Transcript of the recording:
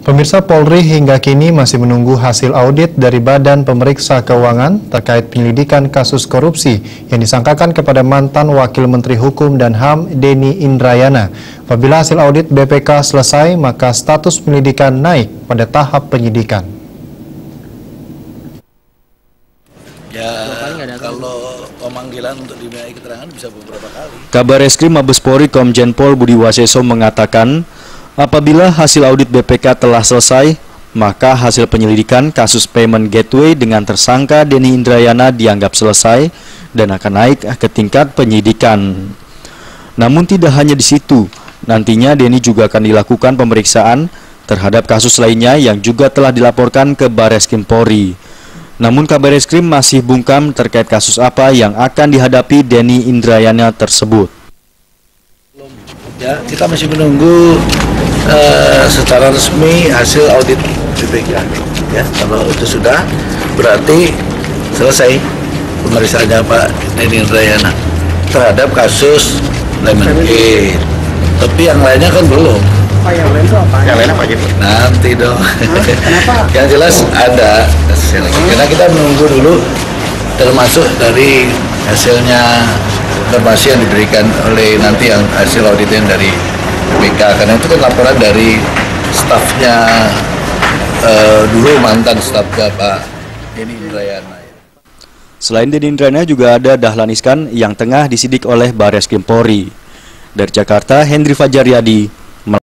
Pemirsa, Polri hingga kini masih menunggu hasil audit dari Badan Pemeriksa Keuangan terkait penyelidikan kasus korupsi yang disangkakan kepada mantan Wakil Menteri Hukum dan HAM Denny Indrayana. Apabila hasil audit BPK selesai, maka status penyelidikan naik pada tahap penyidikan. Ya, kalau pemanggilan untuk dimintai keterangan bisa beberapa kali. Kabareskrim Mabes Polri Komjen Pol Budi Waseso mengatakan, apabila hasil audit BPK telah selesai, maka hasil penyelidikan kasus payment gateway dengan tersangka Denny Indrayana dianggap selesai dan akan naik ke tingkat penyidikan. Namun tidak hanya di situ, nantinya Denny juga akan dilakukan pemeriksaan terhadap kasus lainnya yang juga telah dilaporkan ke Bareskrim Polri. Namun Kabareskrim masih bungkam terkait kasus apa yang akan dihadapi Denny Indrayana tersebut. Ya, kita masih menunggu secara resmi hasil audit BPK. Ya, kalau itu sudah, berarti selesai pemeriksaannya Pak Denny Indrayana terhadap kasus Lemon Gate. Tapi yang lainnya kan belum. Yang lain itu apa? Yang lain apa gitu? Nanti dong. Kenapa? Yang jelas ada hasil lagi. Karena kita menunggu dulu, termasuk dari hasilnya informasi yang diberikan oleh nanti yang hasil auditnya dari BPK. Karena itu kan laporan dari stafnya dulu mantan stafnya Pak Denny Indrayana. Selain Denny Indrayana juga ada Dahlan Iskan yang tengah disidik oleh Bareskrim Polri. Dari Jakarta, Hendri Fajaryadi.